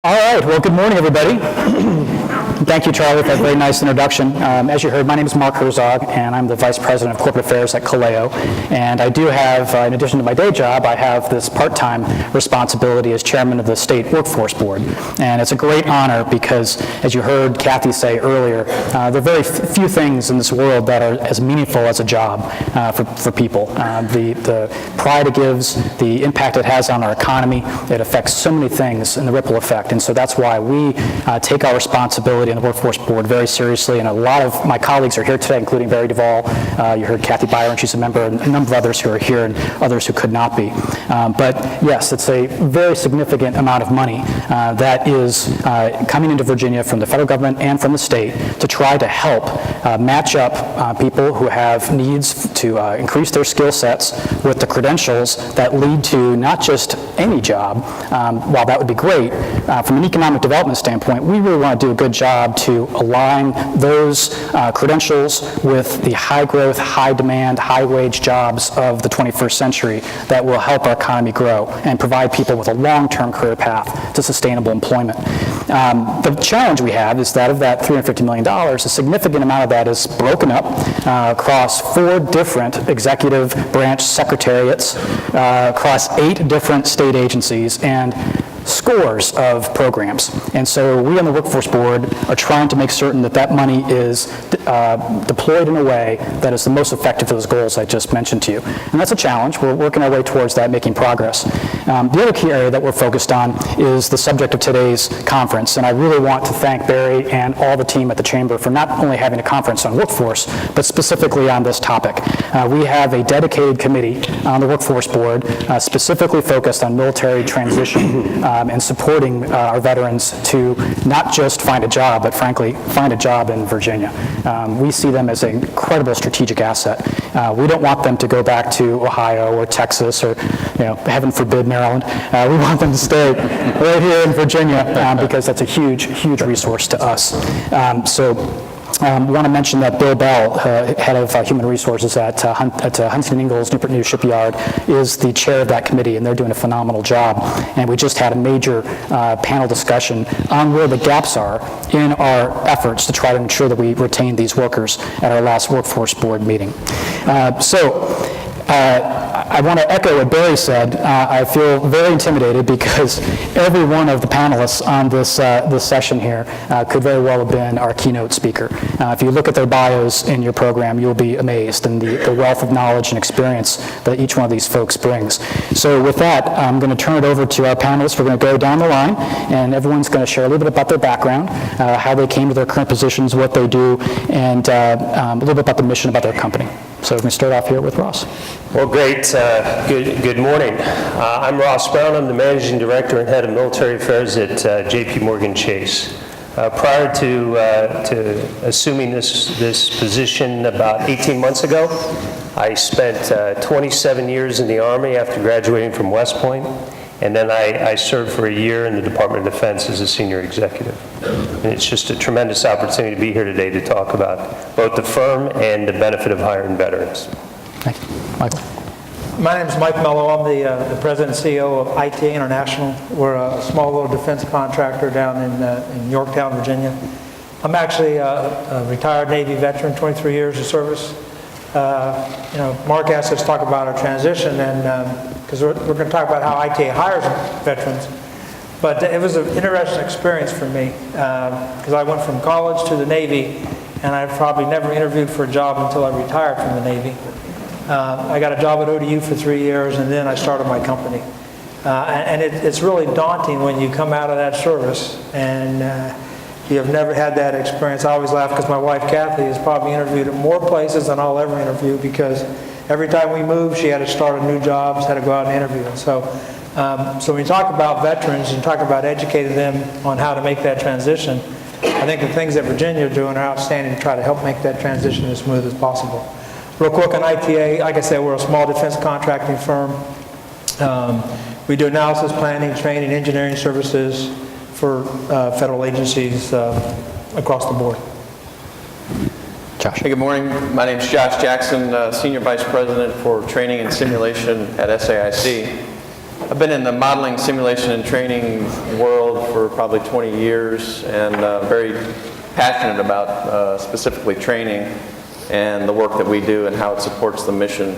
All right, well, good morning, everybody. Thank you, Charlie, for that very nice introduction. As you heard, my name is Mark Herzog, and I'm the Vice President of Corporate Affairs at Kaléo. And I do have, in addition to my day job, I have this part-time responsibility as Chairman of the State Workforce Board. And it's a great honor because, as you heard Kathy say earlier, there are very few things in this world that are as meaningful as a job for people. The pride it gives, the impact it has on our economy, it affects so many things in the ripple effect. And so that's why we take our responsibility in the Workforce Board very seriously, and a lot of my colleagues are here today, including Barry Duvall. You heard Kathy Byron, she's a member, and a number of others who are here, and others who could not be. But yes, it's a very significant amount of money that is coming into Virginia from the federal government and from the state to try to help match up people who have needs to increase their skill sets with the credentials that lead to not just any job, while that would be great, from an economic development standpoint, we really want to do a good job to align those credentials with the high-growth, high-demand, high-wage jobs of the 21st century that will help our economy grow and provide people with a long-term career path to sustainable employment. The challenge we have is that of that $350 million, a significant amount of that is broken up across 4 different executive branch secretariats, across 8 different state agencies, and scores of programs. And so we on the Workforce Board are trying to make certain that that money is deployed in a way that is the most effective for those goals I just mentioned to you. And that's a challenge. We're working our way towards that, making progress. The other key area that we're focused on is the subject of today's conference. And I really want to thank Barry and all the team at the Chamber for not only having a conference on workforce, but specifically on this topic. We have a dedicated committee on the Workforce Board specifically focused on military transition and supporting our veterans to not just find a job, but frankly, find a job in Virginia. We see them as an incredible strategic asset. We don't want them to go back to Ohio or Texas or, heaven forbid, Maryland. We want them to stay right here in Virginia because that's a huge, huge resource to us. I want to mention that Bill Bell, head of Human Resources at Huntington Ingalls Newport News Shipyard, is the chair of that committee, and they're doing a phenomenal job. And we just had a major panel discussion on where the gaps are in our efforts to try to ensure that we retain these workers at our last Workforce Board meeting. I want to echo what Barry said. I feel very intimidated because every one of the panelists on this session here could very well have been our keynote speaker. If you look at their bios in your program, you'll be amazed in the wealth of knowledge and experience that each one of these folks brings. So with that, I'm going to turn it over to our panelists. We're going to go down the line, and everyone's going to share a little bit about their background, how they came to their current positions, what they do, and a little bit about the mission about their company. So we're going to start off here with Ross. Well, great. Good morning. I'm Ross Brown. I'm the Managing Director and Head of Military Affairs at JPMorgan Chase. Prior to assuming this position about 18 months ago, I spent 27 years in the Army after graduating from West Point, and then I served for a year in the Department of Defense as a senior executive. And it's just a tremendous opportunity to be here today to talk about both the firm and the benefit of hiring veterans. Thank you. Michael. My name is Mike Melo. I'm the president and CEO of ITA International. We're a small little defense contractor down in Yorktown, Virginia. I'm actually a retired Navy veteran, 23 years of service. Mark asked us to talk about our transition, and because we're going to talk about how ITA hires veterans. But it was an interesting experience for me because I went from college to the Navy, and I probably never interviewed for a job until I retired from the Navy. I got a job at ODU for 3 years, and then I started my company. And it's really daunting when you come out of that service and you have never had that experience. I always laugh because my wife, Kathy, has probably interviewed at more places than I'll ever interview because every time we moved, she had to start a new job, had to go out and interview. And so when you talk about veterans and talk about educating them on how to make that transition, I think the things that Virginia are doing are outstanding to try to help make that transition as smooth as possible. Real quick on ITA, like I said, we're a small defense contracting firm. We do analysis, planning, training, engineering services for federal agencies across the board. Josh. Hey, good morning. My name is Josh Jackson, Senior Vice President for Training and Simulation at SAIC. I've been in the modeling, simulation, and training world for probably 20 years and very passionate about specifically training and the work that we do and how it supports the mission.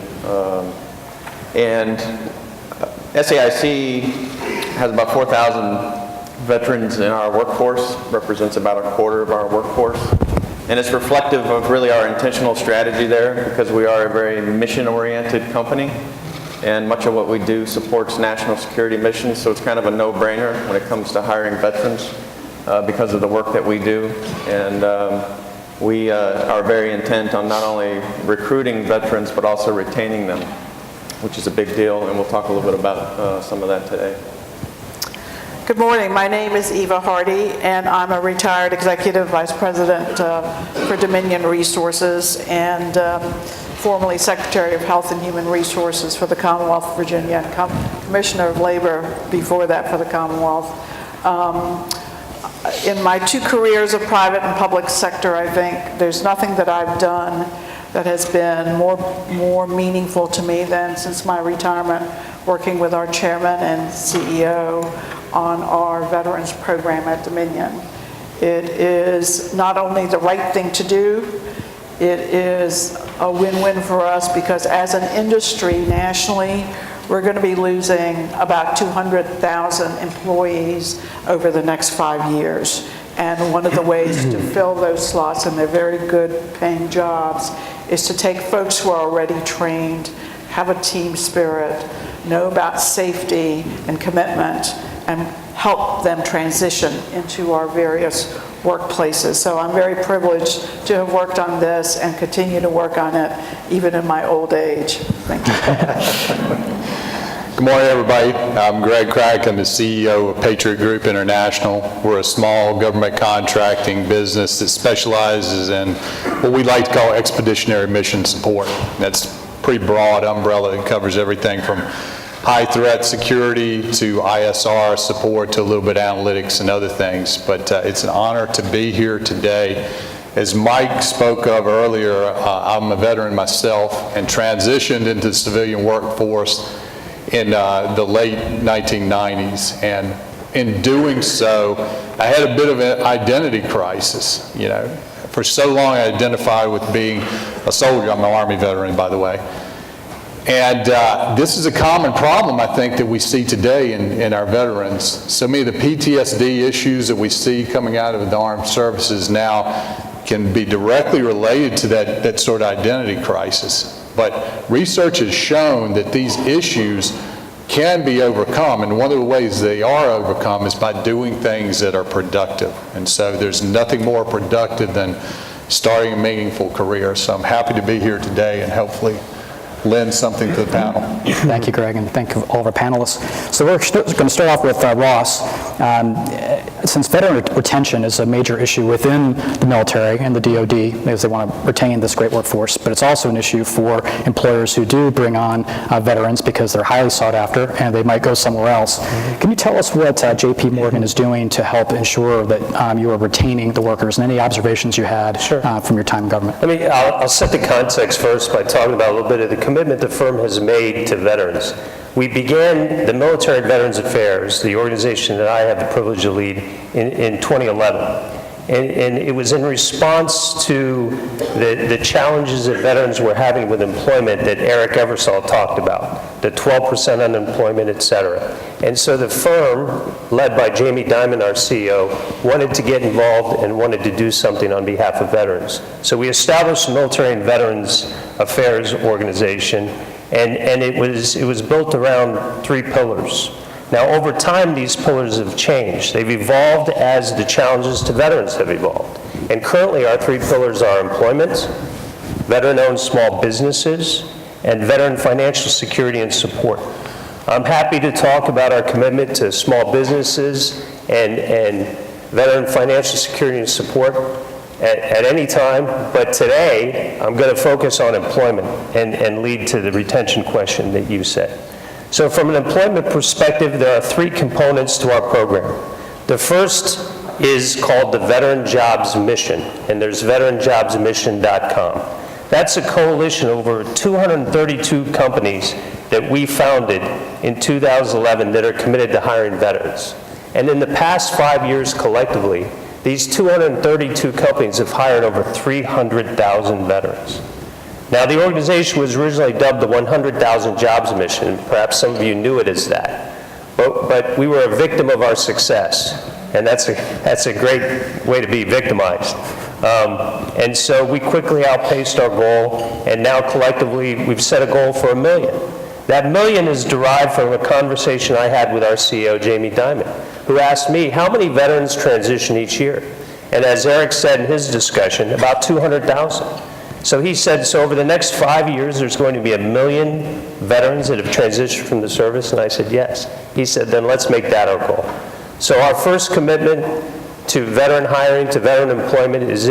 And SAIC has about 4,000 veterans in our workforce, represents about a quarter of our workforce. And it's reflective of really our intentional strategy there because we are a very mission-oriented company. And much of what we do supports national security missions, so it's kind of a no-brainer when it comes to hiring veterans because of the work that we do. And we are very intent on not only recruiting veterans, but also retaining them, which is a big deal, and we'll talk a little bit about some of that today. Good morning. My name is Eva Hardy, and I'm a retired Executive Vice President for Dominion Resources and formerly Secretary of Health and Human Resources for the Commonwealth of Virginia and Commissioner of Labor before that for the Commonwealth. In my 2 careers of private and public sector, I think there's nothing that I've done that has been more meaningful to me than since my retirement working with our chairman and CEO on our veterans program at Dominion. It is not only the right thing to do, it is a win-win for us because as an industry nationally, we're going to be losing about 200,000 employees over the next 5 years. And one of the ways to fill those slots, and they're very good paying jobs, is to take folks who are already trained, have a team spirit, know about safety and commitment, and help them transition into our various workplaces. So I'm very privileged to have worked on this and continue to work on it even in my old age. Thank you. Good morning, everybody. I'm Greg Craddock. I'm the CEO of Patriot Group International. We're a small government contracting business that specializes in what we like to call expeditionary mission support. That's a pretty broad umbrella. It covers everything from high threat security to ISR support to a little bit of analytics and other things. But it's an honor to be here today. As Mike spoke of earlier, I'm a veteran myself and transitioned into the civilian workforce in the late 1990s. And in doing so, I had a bit of an identity crisis. You know, for so long I identified with being a soldier. I'm an Army veteran, by the way. And this is a common problem, I think, that we see today in our veterans. So many of the PTSD issues that we see coming out of the armed services now can be directly related to that sort of identity crisis. But research has shown that these issues can be overcome, and one of the ways they are overcome is by doing things that are productive. And so there's nothing more productive than starting a meaningful career. So I'm happy to be here today and hopefully lend something to the panel. Thank you, Greg, and thank you all of our panelists. So we're going to start off with Ross. Since veteran retention is a major issue within the military and the DoD, because they want to retain this great workforce, but it's also an issue for employers who do bring on veterans because they're highly sought after and they might go somewhere else. Can you tell us what JPMorgan is doing to help ensure that you are retaining the workers, and any observations you had from your time in government? I'll set the context first by talking about a little bit of the commitment the firm has made to veterans. We began the Military Veterans Affairs, the organization that I have the privilege to lead, in 2011. And it was in response to the challenges that veterans were having with employment that Eric Eversole talked about, the 12% unemployment, et cetera. And so the firm, led by Jamie Dimon, our CEO, wanted to get involved and wanted to do something on behalf of veterans. So we established the Military and Veterans Affairs organization, and it was built around 3 pillars. Now, over time, these pillars have changed. They've evolved as the challenges to veterans have evolved. And currently, our 3 pillars are employment, veteran-owned small businesses, and veteran financial security and support. I'm happy to talk about our commitment to small businesses and veteran financial security and support at any time, but today, I'm going to focus on employment and lead to the retention question that you said. So from an employment perspective, there are 3 components to our program. The first is called the Veteran Jobs Mission, and there's veteranjobsmission.com. That's a coalition of over 232 companies that we founded in 2011 that are committed to hiring veterans. And in the past 5 years collectively, these 232 companies have hired over 300,000 veterans. Now, the organization was originally dubbed the 100,000 Jobs Mission. Perhaps some of you knew it as that. But we were a victim of our success, and that's a great way to be victimized. And so we quickly outpaced our goal, and now collectively we've set a goal for 1 million. That 1 million is derived from a conversation I had with our CEO, Jamie Dimon, who asked me, how many veterans transition each year? And as Eric said in his discussion, about 200,000. So he said, so over the next 5 years, there's going to be 1 million veterans that have transitioned from the service? And I said, yes. He said, then let's make that our goal. So our first commitment to veteran hiring, to veteran employment is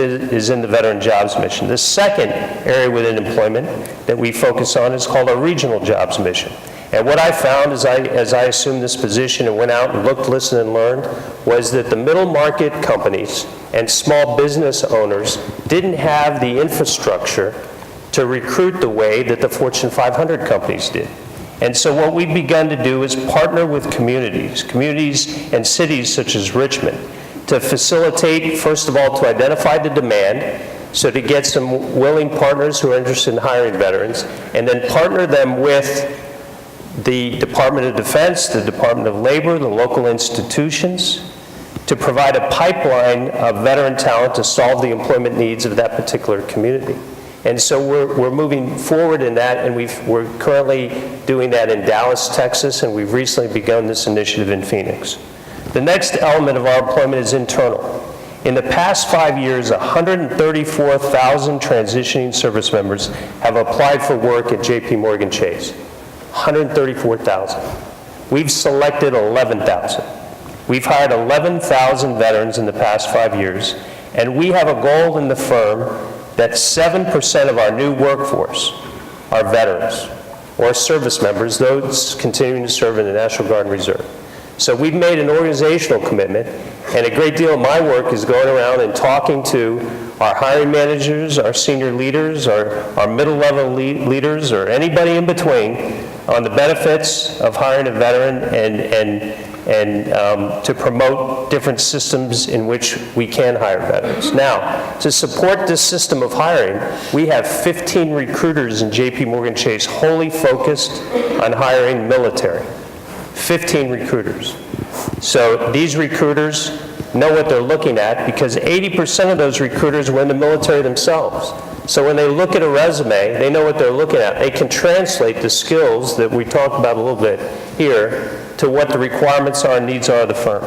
in the Veteran Jobs Mission. The second area within employment that we focus on is called our Regional Jobs Mission. And what I found as I assumed this position and went out and looked, listened, and learned was that the middle market companies and small business owners didn't have the infrastructure to recruit the way that the Fortune 500 companies did. And so what we've begun to do is partner with communities and cities such as Richmond to facilitate, first of all, to identify the demand, so to get some willing partners who are interested in hiring veterans, and then partner them with the Department of Defense, the Department of Labor, the local institutions, to provide a pipeline of veteran talent to solve the employment needs of that particular community. And so we're moving forward in that, and we're currently doing that in Dallas, Texas, and we've recently begun this initiative in Phoenix. The next element of our employment is internal. In the past 5 years, 134,000 transitioning service members have applied for work at JPMorgan Chase. 134,000. We've selected 11,000. We've hired 11,000 veterans in the past 5 years, and we have a goal in the firm that 7% of our new workforce are veterans or service members, those continuing to serve in the National Guard and Reserve. So we've made an organizational commitment, and a great deal of my work is going around and talking to our hiring managers, our senior leaders, our middle-level leaders, or anybody in between on the benefits of hiring a veteran and to promote different systems in which we can hire veterans. Now, to support this system of hiring, we have 15 recruiters in JPMorgan Chase wholly focused on hiring military. 15 recruiters. So these recruiters know what they're looking at because 80% of those recruiters were in the military themselves. So when they look at a resume, they know what they're looking at. They can translate the skills that we talked about a little bit here to what the requirements are and needs are of the firm.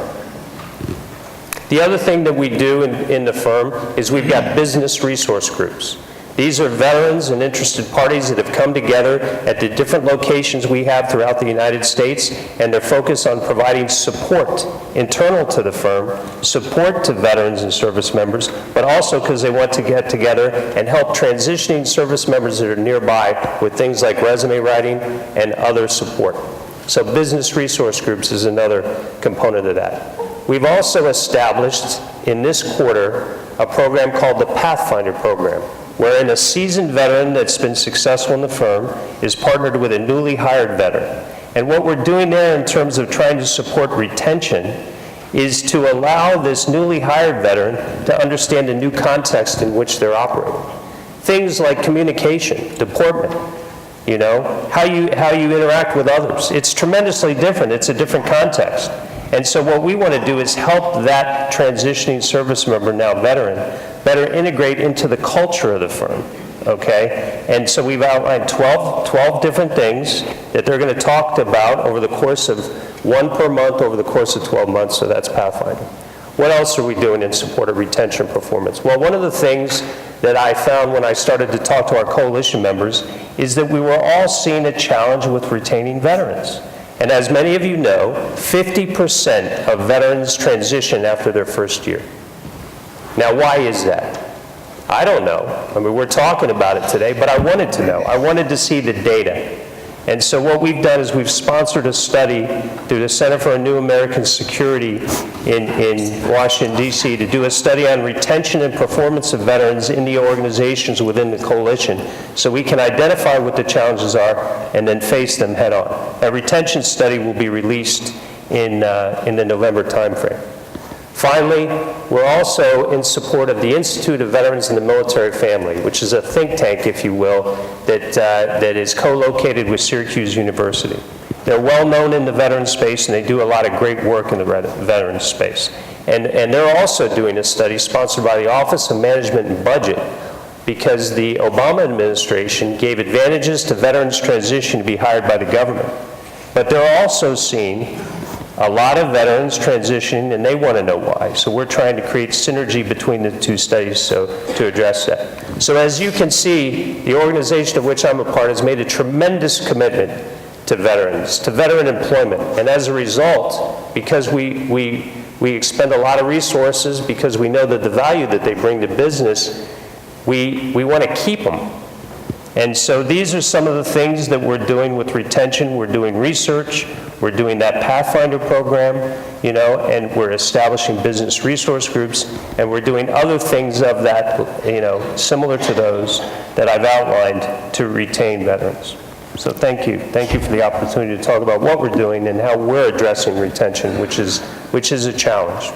The other thing that we do in the firm is we've got business resource groups. These are veterans and interested parties that have come together at the different locations we have throughout the United States, and they're focused on providing support internal to the firm, support to veterans and service members, but also because they want to get together and help transitioning service members that are nearby with things like resume writing and other support. So business resource groups is another component of that. We've also established in this quarter a program called the Pathfinder Program, wherein a seasoned veteran that's been successful in the firm is partnered with a newly hired veteran. And what we're doing there in terms of trying to support retention is to allow this newly hired veteran to understand the new context in which they're operating. Things like communication, deportment, you know, how you interact with others. It's tremendously different. It's a different context. And so what we want to do is help that transitioning service member, now veteran, better integrate into the culture of the firm, okay? And so we've outlined 12 different things that they're going to talk about over the course of one per month over the course of 12 months, so that's Pathfinder. What else are we doing in support of retention performance? Well, one of the things that I found when I started to talk to our coalition members is that we were all seeing a challenge with retaining veterans. And as many of you know, 50% of veterans transition after their first year. Now, why is that? I don't know. I mean, we're talking about it today, but I wanted to know. I wanted to see the data. And so what we've done is we've sponsored a study through the Center for a New American Security in Washington, D.C. to do a study on retention and performance of veterans in the organizations within the coalition so we can identify what the challenges are and then face them head on. That retention study will be released in the November timeframe. Finally, we're also in support of the Institute of Veterans in the Military Family, which is a think tank, if you will, that is co-located with Syracuse University. They're well known in the veteran space, and they do a lot of great work in the veteran space. And they're also doing a study sponsored by the Office of Management and Budget, because the Obama administration gave advantages to veterans transition to be hired by the government. But they're also seeing a lot of veterans transitioning, and they want to know why. So we're trying to create synergy between the two studies to address that. So as you can see, the organization of which I'm a part has made a tremendous commitment to veterans, to veteran employment. And as a result, because we expend a lot of resources, because we know that the value that they bring to business, we want to keep them. And so these are some of the things that we're doing with retention. We're doing research, we're doing that Pathfinder program, you know, and we're establishing business resource groups, and we're doing other things of that, you know, similar to those that I've outlined to retain veterans. So thank you. Thank you for the opportunity to talk about what we're doing and how we're addressing retention, which is a challenge.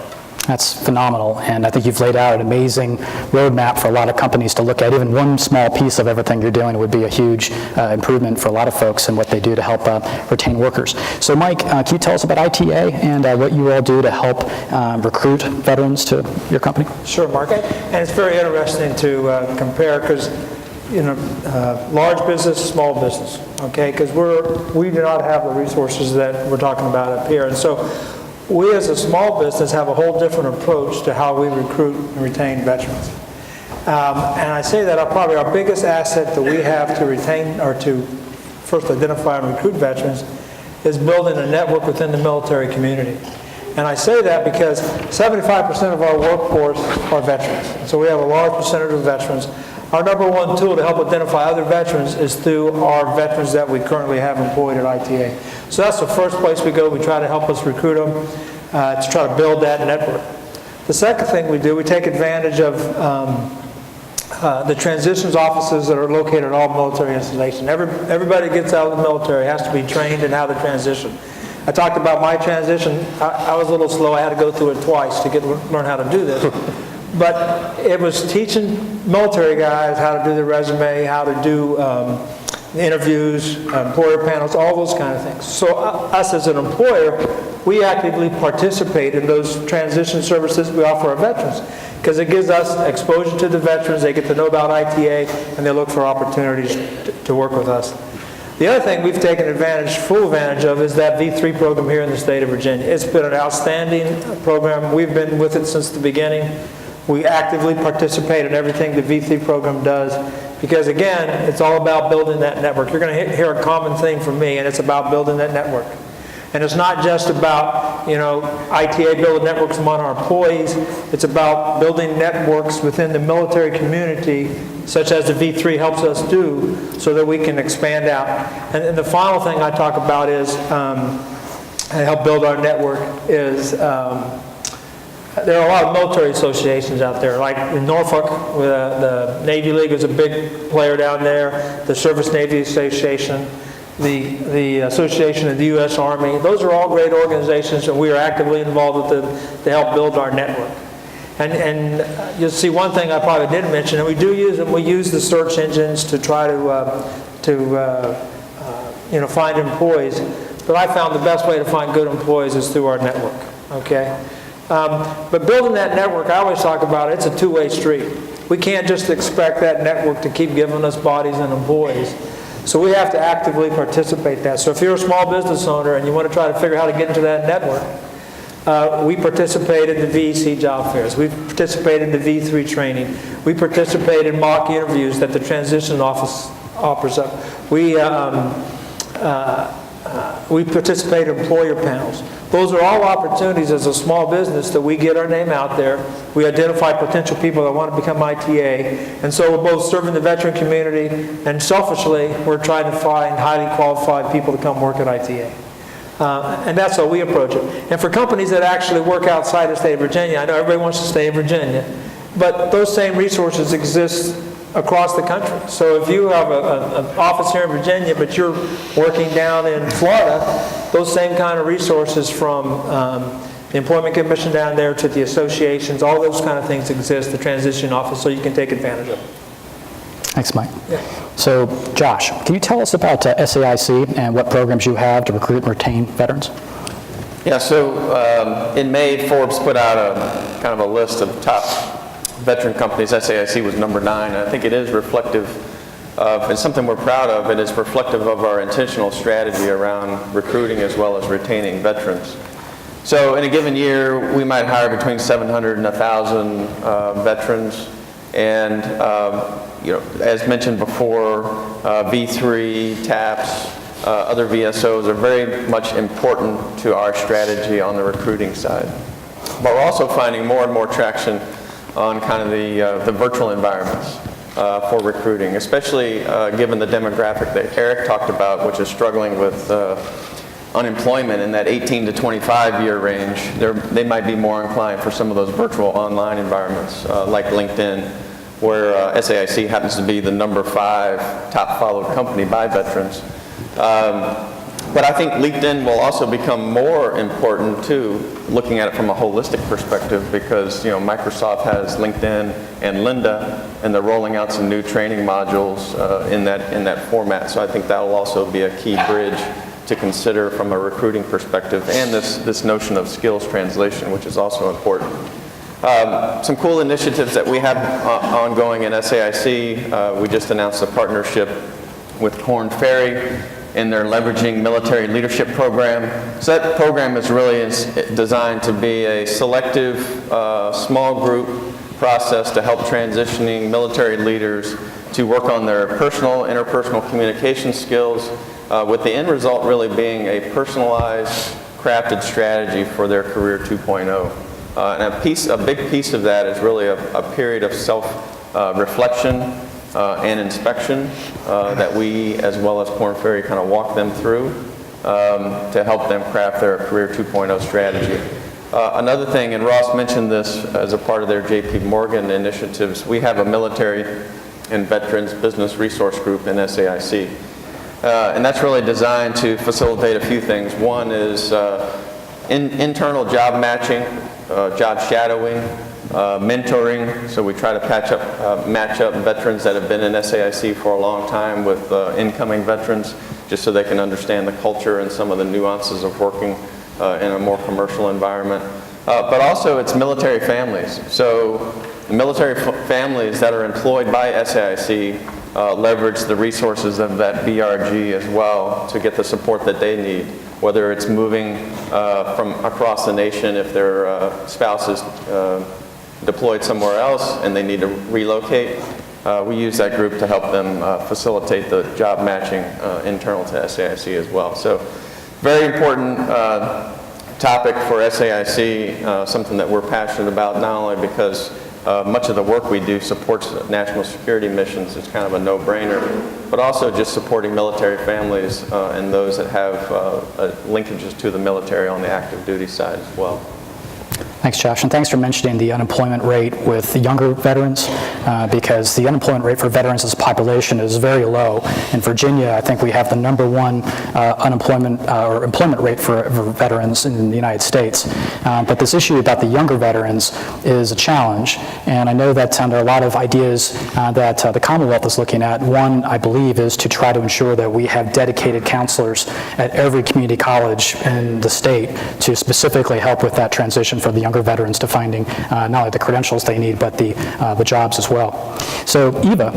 That's phenomenal, and I think you've laid out an amazing roadmap for a lot of companies to look at. Even one small piece of everything you're doing would be a huge improvement for a lot of folks and what they do to help retain workers. So Mike, can you tell us about ITA and what you all do to help recruit veterans to your company? Sure, Mark. And it's very interesting to compare, because large business, small business, okay? Because we do not have the resources that we're talking about up here. And so we as a small business have a whole different approach to how we recruit and retain veterans. And I say that probably our biggest asset that we have to retain, or to first identify and recruit veterans, is building a network within the military community. And I say that because 75% of our workforce are veterans. So we have a large percentage of veterans. Our number one tool to help identify other veterans is through our veterans that we currently have employed at ITA. So that's the first place we go. We try to help us recruit them, to try to build that network. The second thing we do, we take advantage of the transitions offices that are located at all military installations. Everybody gets out of the military has to be trained in how to transition. I talked about my transition. I was a little slow. I had to go through it twice to learn how to do this. But it was teaching military guys how to do their resume, how to do interviews, employer panels, all those kind of things. So us as an employer, we actively participate in those transition services we offer our veterans, because it gives us exposure to the veterans. They get to know about ITA, and they look for opportunities to work with us. The other thing we've taken full advantage of, is that V3 program here in the state of Virginia. It's been an outstanding program. We've been with it since the beginning. We actively participate in everything the V3 program does, because again, it's all about building that network. You're going to hear a common thing from me, and it's about building that network. And it's not just about, ITA building networks among our employees. It's about building networks within the military community, such as the V3 helps us do, so that we can expand out. And the final thing I talk about is, and help build our network, is there are a lot of military associations out there, like in Norfolk, the Navy League is a big player down there, the Service Navy Association, the Association of the U.S. Army. Those are all great organizations, and we are actively involved with them to help build our network. And you'll see one thing I probably didn't mention, and we do use them. We use the search engines to try to find employees. But I found the best way to find good employees is through our network. Okay. But building that network, I always talk about it, it's a two-way street. We can't just expect that network to keep giving us bodies and employees. So we have to actively participate in that. So if you're a small business owner and you want to try to figure out how to get into that network, we participate in the VEC job fairs. We participate in the V3 training. We participate in mock interviews that the transition office offers up. We We participate in employer panels. Those are all opportunities as a small business that we get our name out there. We identify potential people that want to become ITA. And so we're both serving the veteran community, and selfishly, we're trying to find highly qualified people to come work at ITA. And that's how we approach it. And for companies that actually work outside the state of Virginia, I know everybody wants to stay in Virginia, but those same resources exist across the country. So if you have an office here in Virginia, but you're working down in Florida, those same kind of resources from the Employment Commission down there to the associations, all those kind of things exist, the transition office, so you can take advantage of it. Thanks, Mike. So, Josh, can you tell us about SAIC and what programs you have to recruit and retain veterans? Yeah, so in May, Forbes put out a kind of a list of top veteran companies. SAIC was number 9. And I think it is reflective of, it's something we're proud of, and it's reflective of our intentional strategy around recruiting as well as retaining veterans. So in a given year, we might hire between 700 and 1,000 veterans. And as mentioned before, V3, TAPS, other VSOs are very much important to our strategy on the recruiting side. But we're also finding more and more traction on kind of the virtual environments for recruiting, especially given the demographic that Eric talked about, which is struggling with unemployment in that 18 to 25 year range. They might be more inclined for some of those virtual online environments like LinkedIn, where SAIC happens to be the number 5 top followed company by veterans. But I think LinkedIn will also become more important too, looking at it from a holistic perspective, because Microsoft has LinkedIn and Lynda, and they're rolling out some new training modules in that format. So I think that will also be a key bridge to consider from a recruiting perspective, and this notion of skills translation, which is also important. Some cool initiatives that we have ongoing in SAIC. We just announced a partnership with Korn Ferry in their Leveraging Military Leadership Program. So that program is really designed to be a selective, small group process to help transitioning military leaders to work on their interpersonal communication skills, with the end result really being a personalized, crafted strategy for their career 2.0. And a big piece of that is really a period of self-reflection and inspection that we, as well as Korn Ferry, kind of walk them through to help them craft their Career 2.0 strategy. Another thing, and Ross mentioned this as a part of their JPMorgan initiatives, we have a military and veterans business resource group in SAIC. And that's really designed to facilitate a few things. One is internal job matching, job shadowing, mentoring. So we try to match up veterans that have been in SAIC for a long time with incoming veterans, just so they can understand the culture and some of the nuances of working in a more commercial environment. But also it's military families. So the military families that are employed by SAIC leverage the resources of that BRG as well to get the support that they need, whether it's moving from across the nation if their spouse is deployed somewhere else and they need to relocate. We use that group to help them facilitate the job matching internal to SAIC as well. So very important topic for SAIC, something that we're passionate about, not only because much of the work we do supports national security missions, it's kind of a no-brainer, but also just supporting military families and those that have linkages to the military on the active duty side as well. Thanks, Josh, and thanks for mentioning the unemployment rate with the younger veterans, because the unemployment rate for veterans as a population is very low. In Virginia, I think we have the #1 unemployment or employment rate for veterans in the United States. But this issue about the younger veterans is a challenge, and I know that there are a lot of ideas that the Commonwealth is looking at. One, I believe, is to try to ensure that we have dedicated counselors at every community college in the state to specifically help with that transition for the younger veterans to finding not only the credentials they need, but the jobs as well. So, Eva,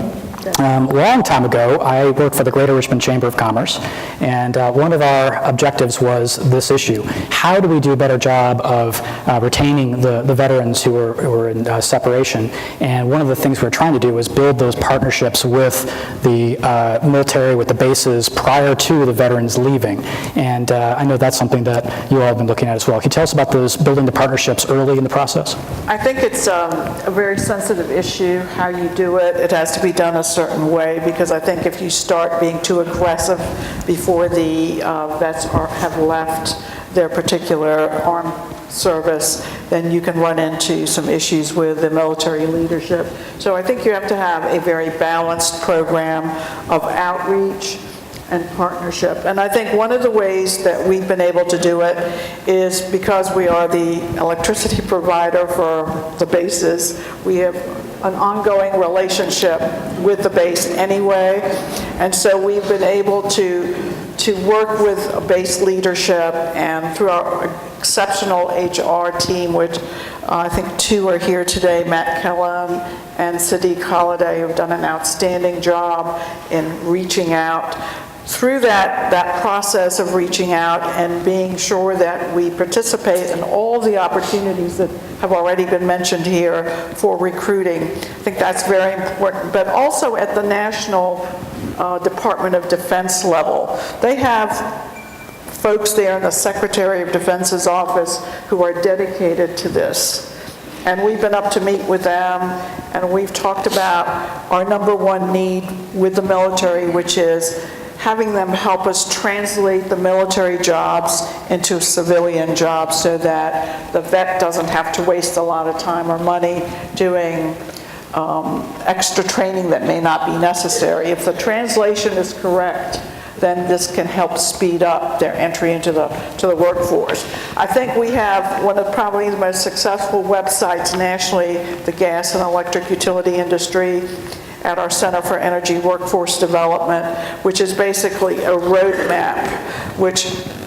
A long time ago, I worked for the Greater Richmond Chamber of Commerce, and one of our objectives was this issue. How do we do a better job of retaining the veterans who are in separation? And one of the things we're trying to do is build those partnerships with the military, with the bases, prior to the veterans leaving. And I know that's something that you all have been looking at as well. Can you tell us about those, building the partnerships early in the process? I think it's a very sensitive issue, how you do it. It has to be done a certain way, because I think if you start being too aggressive before the vets have left their particular armed service, then you can run into some issues with the military leadership. So I think you have to have a very balanced program of outreach and partnership. And I think one of the ways that we've been able to do it is because we are the electricity provider for the bases. We have an ongoing relationship with the base anyway, and so we've been able to work with base leadership, and through our exceptional HR team, which I think two are here today, Matt Kellum and Sadiq Holiday, who've done an outstanding job in reaching out. Through that process of reaching out and being sure that we participate in all the opportunities that have already been mentioned here for recruiting, I think that's very important. But also at the National Department of Defense level, they have folks there in the Secretary of Defense's office who are dedicated to this. And we've been up to meet with them, and we've talked about our number one need with the military, which is having them help us translate the military jobs into civilian jobs so that the vet doesn't have to waste a lot of time or money doing extra training that may not be necessary. If the translation is correct, then this can help speed up their entry into the workforce. I think we have one of probably the most successful websites nationally, the gas and electric utility industry, at our Center for Energy Workforce Development, which is basically a roadmap which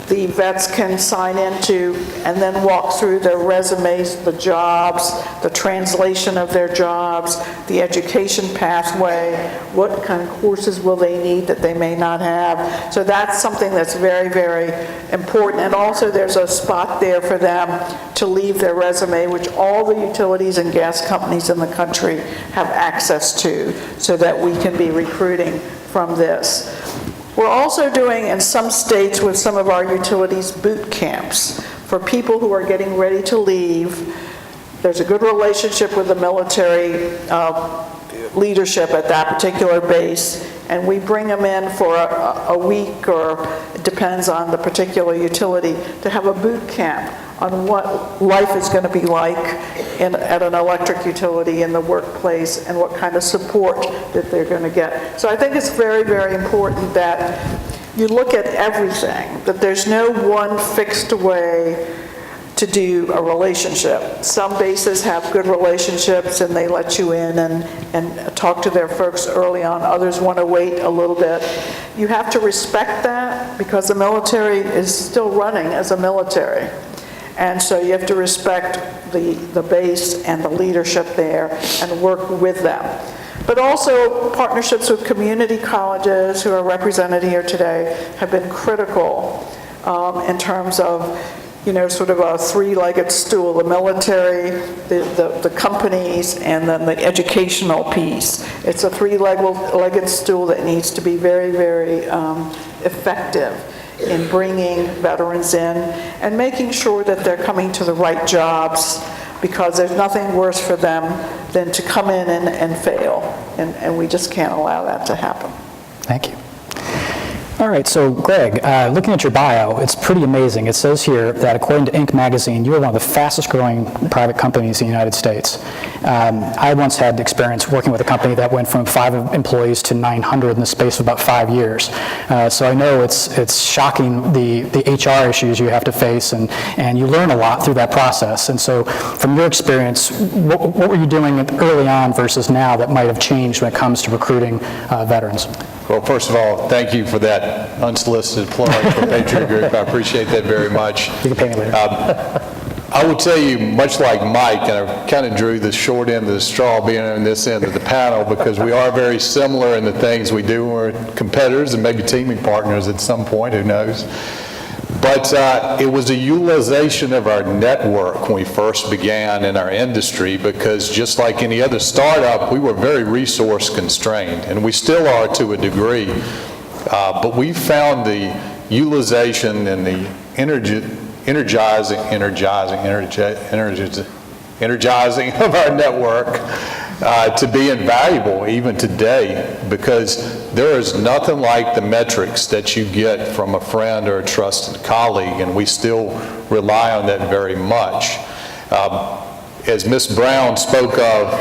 the vets can sign into and then walk through their resumes, the jobs, the translation of their jobs, the education pathway, what kind of courses will they need that they may not have. So that's something that's very, very important. And also there's a spot there for them to leave their resume, which all the utilities and gas companies in the country have access to, so that we can be recruiting from this. We're also doing, in some states with some of our utilities, boot camps for people who are getting ready to leave. There's a good relationship with the military leadership at that particular base, and we bring them in for a week, or it depends on the particular utility, to have a boot camp on what life is going to be like at an electric utility in the workplace, and what kind of support that they're going to get. So I think it's very, very important that you look at everything, that there's no one fixed way to do a relationship. Some bases have good relationships and they let you in and talk to their folks early on. Others want to wait a little bit. You have to respect that, because the military is still running as a military. And so you have to respect the base and the leadership there and work with them. But also partnerships with community colleges, who are represented here today, have been critical in terms of, you know, sort of a three-legged stool: the military, the companies, and then the educational piece. It's a three-legged stool that needs to be very, very effective in bringing veterans in and making sure that they're coming to the right jobs, because there's nothing worse for them than to come in and fail, and we just can't allow that to happen. Thank you. All right, so Greg, looking at your bio, it's pretty amazing. It says here that according to Inc. magazine, you are one of the fastest growing private companies in the United States. I once had experience working with a company that went from 5 employees to 900 in the space of about 5 years. So I know it's shocking the HR issues you have to face, and you learn a lot through that process. And so from your experience, what were you doing early on versus now that might have changed when it comes to recruiting veterans? Well, first of all, thank you for that unsolicited plug for Patriot Group. I appreciate that very much. You can pay me later. I will tell you, much like Mike, and I kind of drew the short end of the straw being on this end of the panel, because we are very similar in the things we do. We're competitors and maybe teaming partners at some point, who knows. But it was a utilization of our network when we first began in our industry, because just like any other startup, we were very resource constrained, and we still are to a degree. But we found the utilization and the energizing of our network to be invaluable even today, because there is nothing like the metrics that you get from a friend or a trusted colleague, and we still rely on that very much. As Ms. Brown spoke of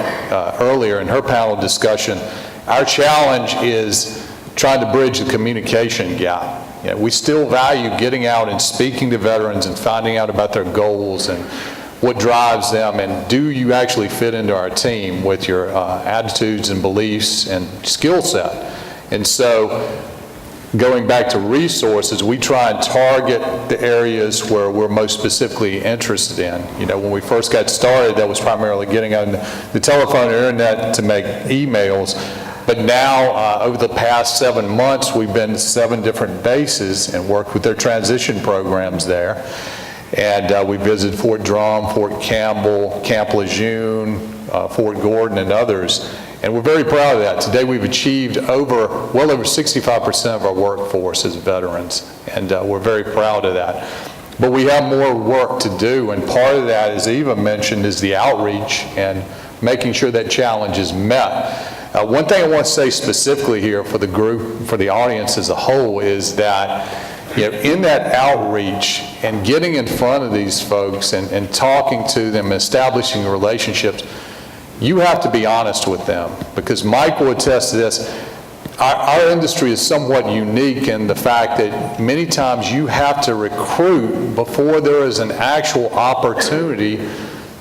earlier in her panel discussion, our challenge is trying to bridge the communication gap. You know, we still value getting out and speaking to veterans and finding out about their goals and what drives them, and do you actually fit into our team with your attitudes and beliefs and skill set. And so going back to resources, we try and target the areas where we're most specifically interested in. You know, when we first got started, that was primarily getting on the telephone and internet to make emails. But now, over the past 7 months, we've been to 7 different bases and worked with their transition programs there. And we visited Fort Drum, Fort Campbell, Camp Lejeune, Fort Gordon, and others. And we're very proud of that. Today we've achieved well over 65% of our workforce as veterans, and we're very proud of that. But we have more work to do, and part of that, as Eva mentioned, is the outreach and making sure that challenge is met. One thing I want to say specifically here for the group, for the audience as a whole, is that, you know, in that outreach and getting in front of these folks and talking to them, establishing relationships, you have to be honest with them, because Mike will attest to this. Our industry is somewhat unique in the fact that many times you have to recruit before there is an actual opportunity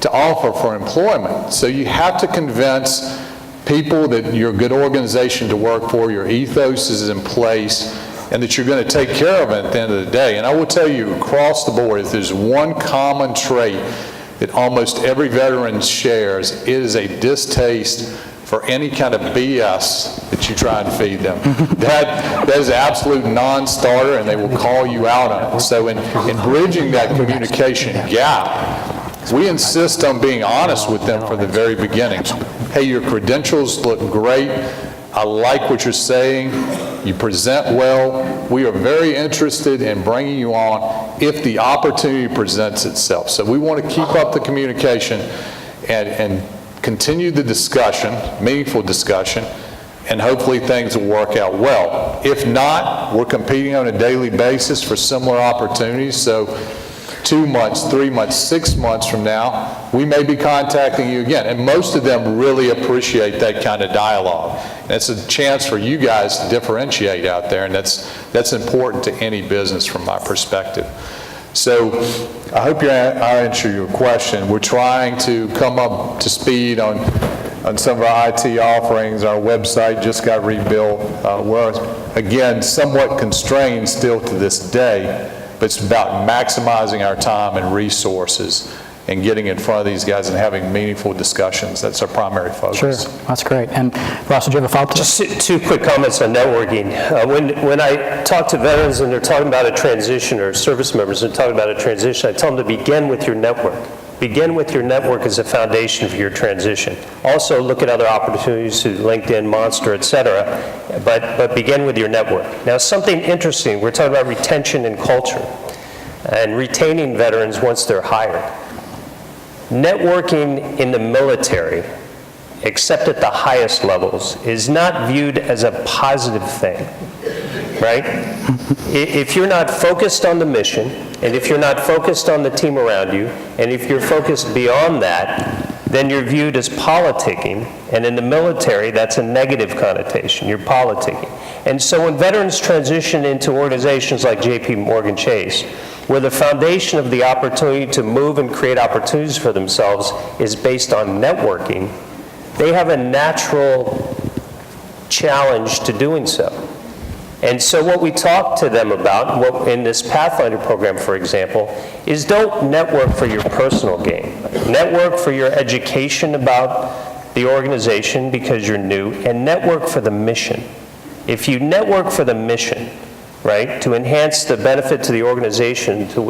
to offer for employment. So you have to convince people that you're a good organization to work for, your ethos is in place, and that you're going to take care of it at the end of the day. And I will tell you, across the board, if there's one common trait that almost every veteran shares, it is a distaste for any kind of BS that you try and feed them. That is an absolute non-starter, and they will call you out on it. So in bridging that communication gap, we insist on being honest with them from the very beginning. Hey, your credentials look great. I like what you're saying. You present well. We are very interested in bringing you on if the opportunity presents itself. So we want to keep up the communication and continue the discussion, meaningful discussion, and hopefully things will work out well. If not, we're competing on a daily basis for similar opportunities. So 2 months, 3 months, 6 months from now, we may be contacting you again. And most of them really appreciate that kind of dialogue. And it's a chance for you guys to differentiate out there, and that's important to any business from my perspective. So I hope I answered your question. We're trying to come up to speed on some of our IT offerings. Our website just got rebuilt. We're, again, somewhat constrained still to this day, but it's about maximizing our time and resources and getting in front of these guys and having meaningful discussions. That's our primary focus. Sure, that's great. And Ross, did you have a follow-up? Just 2 quick comments on networking. When I talk to veterans and they're talking about a transition, or service members and talking about a transition, I tell them to begin with your network. Begin with your network as a foundation for your transition. Also look at other opportunities through LinkedIn, Monster, et cetera, but begin with your network. Now, something interesting, we're talking about retention and culture and retaining veterans once they're hired. Networking in the military, except at the highest levels, is not viewed as a positive thing, right? If you're not focused on the mission, and if you're not focused on the team around you, and if you're focused beyond that, then you're viewed as politicking, and in the military, that's a negative connotation. You're politicking. And so when veterans transition into organizations like JPMorgan Chase, where the foundation of the opportunity to move and create opportunities for themselves is based on networking, they have a natural challenge to doing so. And so what we talk to them about, what in this Pathfinder program, for example, is don't network for your personal gain. Network for your education about the organization because you're new, and network for the mission. If you network for the mission, right, to enhance the benefit to the organization to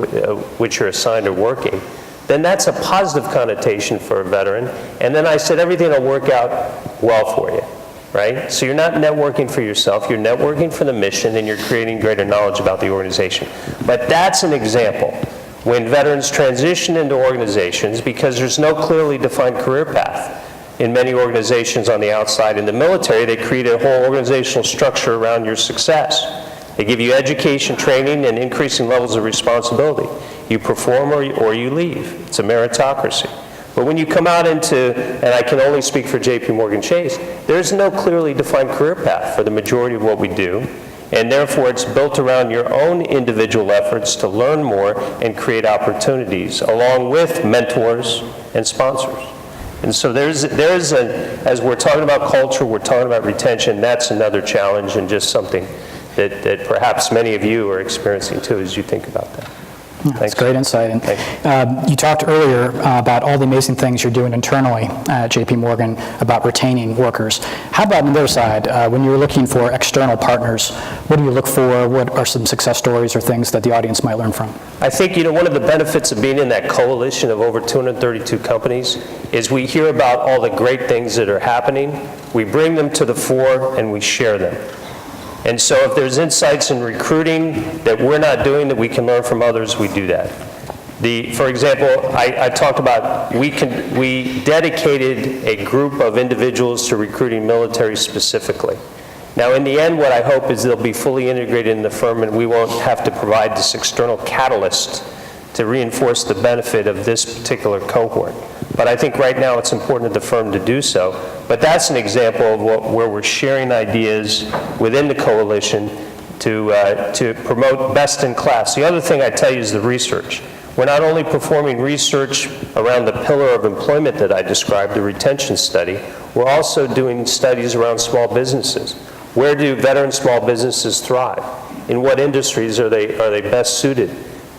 which you're assigned or working, then that's a positive connotation for a veteran. And then I said everything will work out well for you. Right? So you're not networking for yourself, you're networking for the mission, and you're creating greater knowledge about the organization. But that's an example when veterans transition into organizations because there's no clearly defined career path. In many organizations on the outside, in the military, they create a whole organizational structure around your success. They give you education, training, and increasing levels of responsibility. You perform or you leave. It's a meritocracy. But when you come out into, and I can only speak for JPMorgan Chase, there's no clearly defined career path for the majority of what we do, and therefore it's built around your own individual efforts to learn more and create opportunities, along with mentors and sponsors. And so as we're talking about culture, we're talking about retention, that's another challenge and just something that perhaps many of you are experiencing too as you think about that. That's great insight. And you talked earlier about all the amazing things you're doing internally at JPMorgan about retaining workers. How about on the other side, when you're looking for external partners, what do you look for? What are some success stories or things that the audience might learn from? I think, one of the benefits of being in that coalition of over 232 companies is we hear about all the great things that are happening, we bring them to the fore, and we share them. And so if there's insights in recruiting that we're not doing that we can learn from others, we do that. For example, I talked about we dedicated a group of individuals to recruiting military specifically. Now in the end, what I hope is they'll be fully integrated in the firm and we won't have to provide this external catalyst to reinforce the benefit of this particular cohort. But I think right now it's important to the firm to do so. But that's an example of where we're sharing ideas within the coalition to promote best in class. The other thing I tell you is the research. We're not only performing research around the pillar of employment that I described, the retention study, we're also doing studies around small businesses. Where do veteran small businesses thrive? In what industries are they best suited?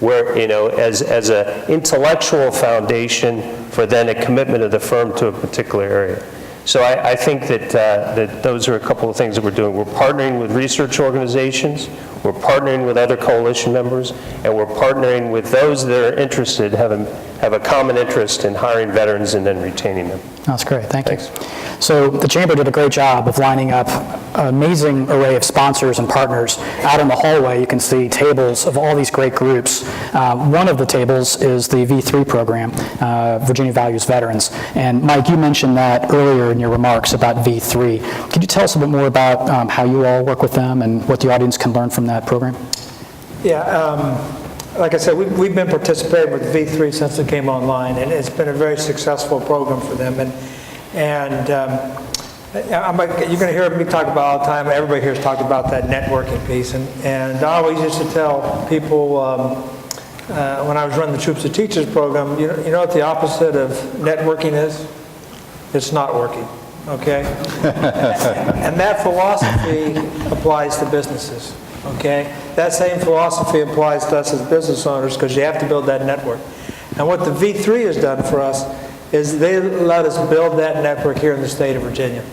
Where, as an intellectual foundation for then a commitment of the firm to a particular area. So I think that those are a couple of things that we're doing. We're partnering with research organizations, we're partnering with other coalition members, and we're partnering with those that are interested, have a common interest in hiring veterans and then retaining them. That's great, thank you. Thanks. So the Chamber did a great job of lining up an amazing array of sponsors and partners. Out in the hallway, you can see tables of all these great groups. One of the tables is the V3 program, Virginia Values Veterans. And Mike, you mentioned that earlier in your remarks about V3. Could you tell us a bit more about how you all work with them and what the audience can learn from that program? Yeah, like I said, we've been participating with V3 since it came online, and it's been a very successful program for them. And you're going to hear me talk about all the time, everybody here has talked about that networking piece. And I always used to tell people when I was running the Troops to Teachers program, you know what the opposite of networking is? It's not working, okay? And that philosophy applies to businesses, okay? That same philosophy applies to us as business owners because you have to build that network. And what the V3 has done for us is they let us build that network here in the state of Virginia.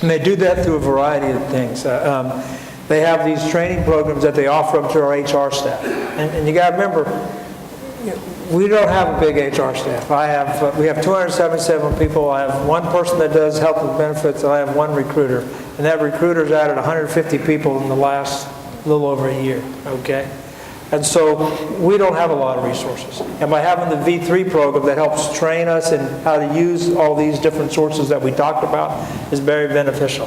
And they do that through a variety of things. They have these training programs that they offer up to our HR staff. And you got to remember, we don't have a big HR staff. We have 277 people. I have one person that does health and benefits, and I have one recruiter. And that recruiter's added 150 people in the last little over a year, okay? And so we don't have a lot of resources. And by having the V3 program that helps train us in how to use all these different sources that we talked about is very beneficial.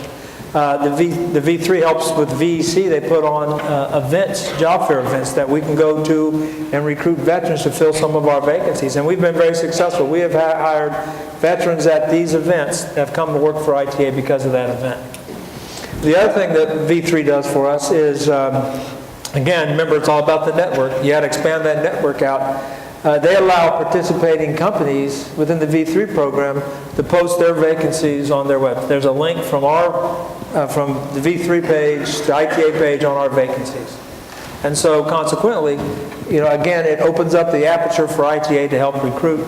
The V3 helps with VEC. They put on events, job fair events that we can go to and recruit veterans to fill some of our vacancies. And we've been very successful. We have hired veterans at these events that have come to work for ITA because of that event. The other thing that V3 does for us is again, remember, it's all about the network. You got to expand that network out. They allow participating companies within the V3 program to post their vacancies on their web. There's a link from our from the V3 page to ITA page on our vacancies. And so consequently, again, it opens up the aperture for ITA to help recruit.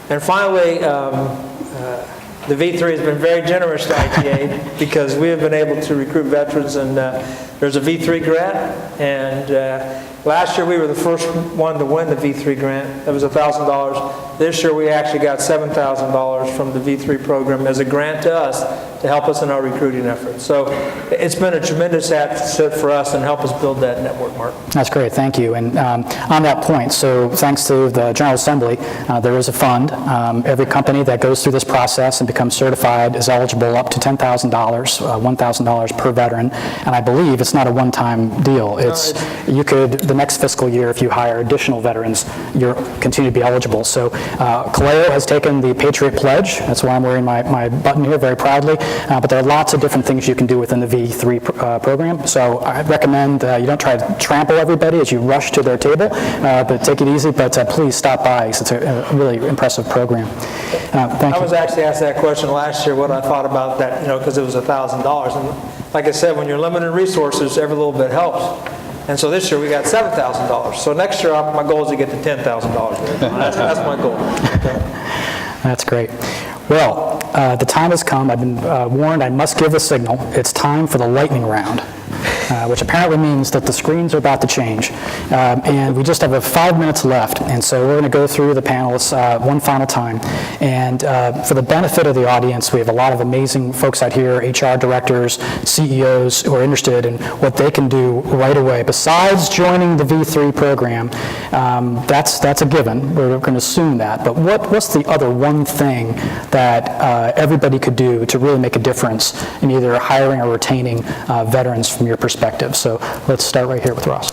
And finally, the V3 has been very generous to ITA because we have been able to recruit veterans, and there's a V3 grant, and last year we were the first one to win the V3 grant. That was $1,000. This year we actually got $7,000 from the V3 program as a grant to us to help us in our recruiting efforts. So it's been a tremendous asset for us and help us build that network, Mark. That's great, thank you. And on that point, so thanks to the General Assembly, there is a fund. Every company that goes through this process and becomes certified is eligible up to $10,000, $1,000 per veteran. And I believe it's not a one-time deal. You could, the next fiscal year, if you hire additional veterans, you'll continue to be eligible. So Kaléo has taken the Patriot Pledge. That's why I'm wearing my button here very proudly. But there are lots of different things you can do within the V3 program. So I recommend you don't try to trample everybody as you rush to their table, but take it easy. But please stop by. It's a really impressive program. Thank you. I was actually asked that question last year, what I thought about that, because it was $1,000. And like I said, when you're limited resources, every little bit helps. And so this year we got $7,000. So next year my goal is to get to $10,000. That's my goal. Okay. That's great. Well, the time has come. I've been warned I must give a signal. It's time for the lightning round, which apparently means that the screens are about to change. And we just have 5 minutes left. And so we're going to go through the panelists one final time. And for the benefit of the audience, we have a lot of amazing folks out here, HR directors, CEOs who are interested in what they can do right away. Besides joining the V3 program, that's a given. We're going to assume that. But what's the other one thing that everybody could do to really make a difference in either hiring or retaining veterans from your perspective? So let's start right here with Ross.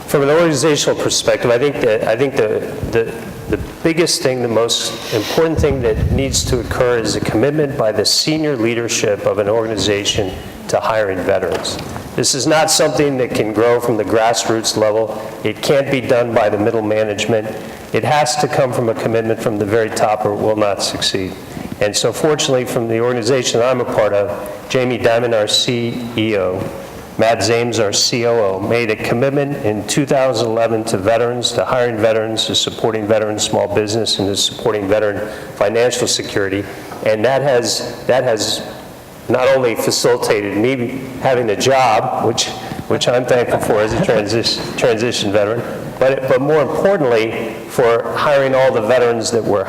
From an organizational perspective, I think the biggest thing, the most important thing that needs to occur is a commitment by the senior leadership of an organization to hiring veterans. This is not something that can grow from the grassroots level. It can't be done by the middle management. It has to come from a commitment from the very top or it will not succeed. And so fortunately from the organization I'm a part of, Jamie Dimon, our CEO, Matt Zames, our COO, made a commitment in 2011 to veterans, to hiring veterans, to supporting veteran small business, and to supporting veteran financial security. And that has not only facilitated me having a job, which I'm thankful for as a transition veteran, but more importantly, for hiring all the veterans that we're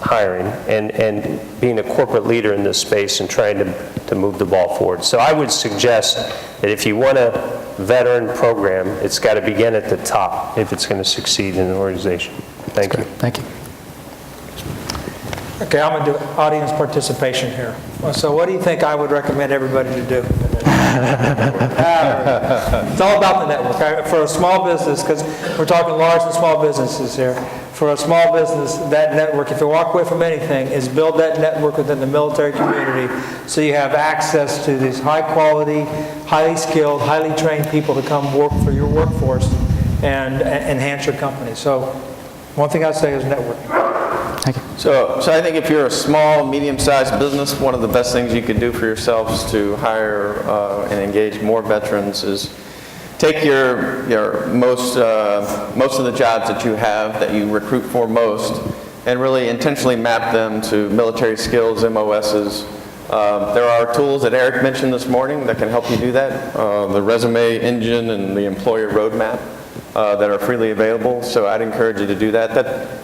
hiring and being a corporate leader in this space and trying to move the ball forward. So I would suggest that if you want a veteran program, it's got to begin at the top if it's going to succeed in an organization. Thank you. Thank you. Okay, I'm going to do audience participation here. So what do you think I would recommend everybody to do? It's all about the network. For a small business, because we're talking large and small businesses here, for a small business, that network, if you walk away from anything, is build that network within the military community so you have access to these high-quality, highly skilled, highly trained people to come work for your workforce and enhance your company. So one thing I'd say is networking. Thank you. So I think if you're a small, medium-sized business, one of the best things you can do for yourselves to hire and engage more veterans is take your most of the jobs that you have, that you recruit for most, and really intentionally map them to military skills, MOSs. There are tools that Eric mentioned this morning that can help you do that, the resume engine and the employer roadmap. That are freely available, so I'd encourage you to do that.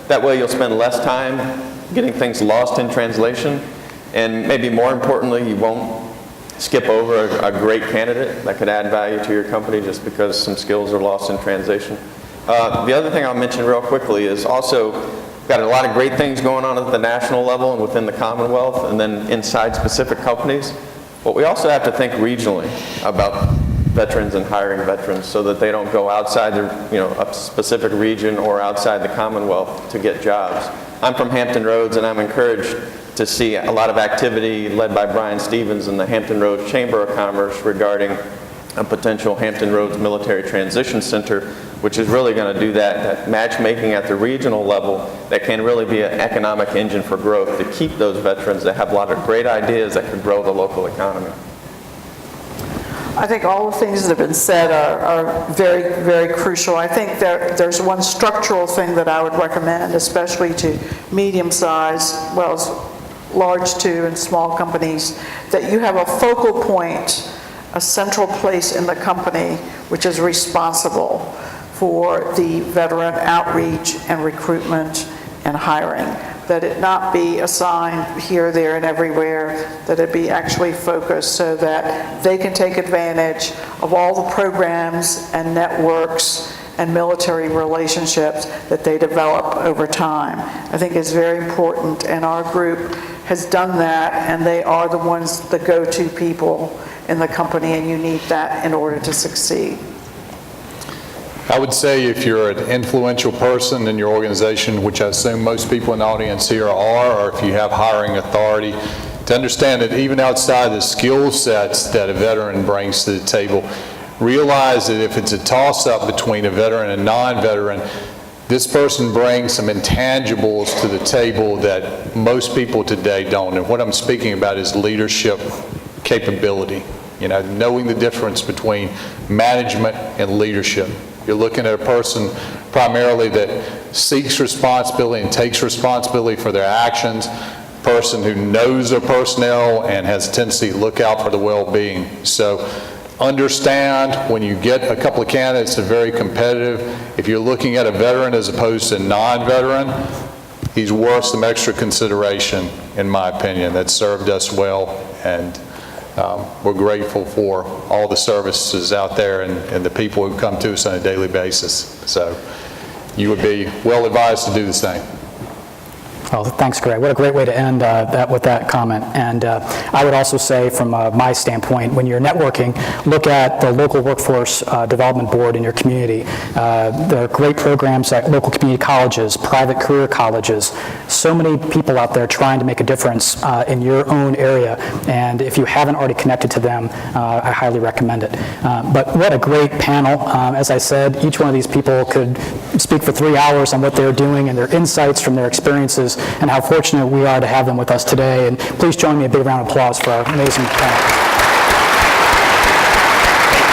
That way you'll spend less time getting things lost in translation, and maybe more importantly, you won't skip over a great candidate that could add value to your company just because some skills are lost in translation. The other thing I'll mention real quickly is also got a lot of great things going on at the national level and within the Commonwealth and then inside specific companies, but we also have to think regionally about veterans and hiring veterans so that they don't go outside a specific region or outside the Commonwealth to get jobs. I'm from Hampton Roads, and I'm encouraged to see a lot of activity led by Brian Stevens in the Hampton Roads Chamber of Commerce regarding a potential Hampton Roads Military Transition Center, which is really going to do that matchmaking at the regional level that can really be an economic engine for growth to keep those veterans that have a lot of great ideas that could grow the local economy. I think all the things that have been said are very, very crucial. I think there's one structural thing that I would recommend, especially to medium-sized, well, as large too, and small companies, that you have a focal point, a central place in the company which is responsible for the veteran outreach and recruitment and hiring. That it not be assigned here, there, and everywhere, that it be actually focused so that they can take advantage of all the programs and networks and military relationships that they develop over time. I think it's very important, and our group has done that, and they are the ones, the go-to people in the company, and you need that in order to succeed. I would say if you're an influential person in your organization, which I assume most people in the audience here are, or if you have hiring authority, to understand that even outside the skill sets that a veteran brings to the table, realize that if it's a toss-up between a veteran and non-veteran, this person brings some intangibles to the table that most people today don't. And what I'm speaking about is leadership capability. You know, knowing the difference between management and leadership. You're looking at a person primarily that seeks responsibility and takes responsibility for their actions, a person who knows their personnel and has a tendency to look out for the well-being. So understand when you get a couple of candidates that are very competitive, if you're looking at a veteran as opposed to a non-veteran, he's worth some extra consideration, in my opinion. That's served us well, and we're grateful for all the services out there and the people who come to us on a daily basis. So you would be well advised to do the same. Well, thanks, Greg. What a great way to end with that comment. And I would also say, from my standpoint, when you're networking, look at the local workforce development board in your community. There are great programs at local community colleges, private career colleges. So many people out there trying to make a difference in your own area. And if you haven't already connected to them, I highly recommend it. But what a great panel. As I said, each one of these people could speak for 3 hours on what they're doing and their insights from their experiences, and how fortunate we are to have them with us today. And please join me in a big round of applause for our amazing panel.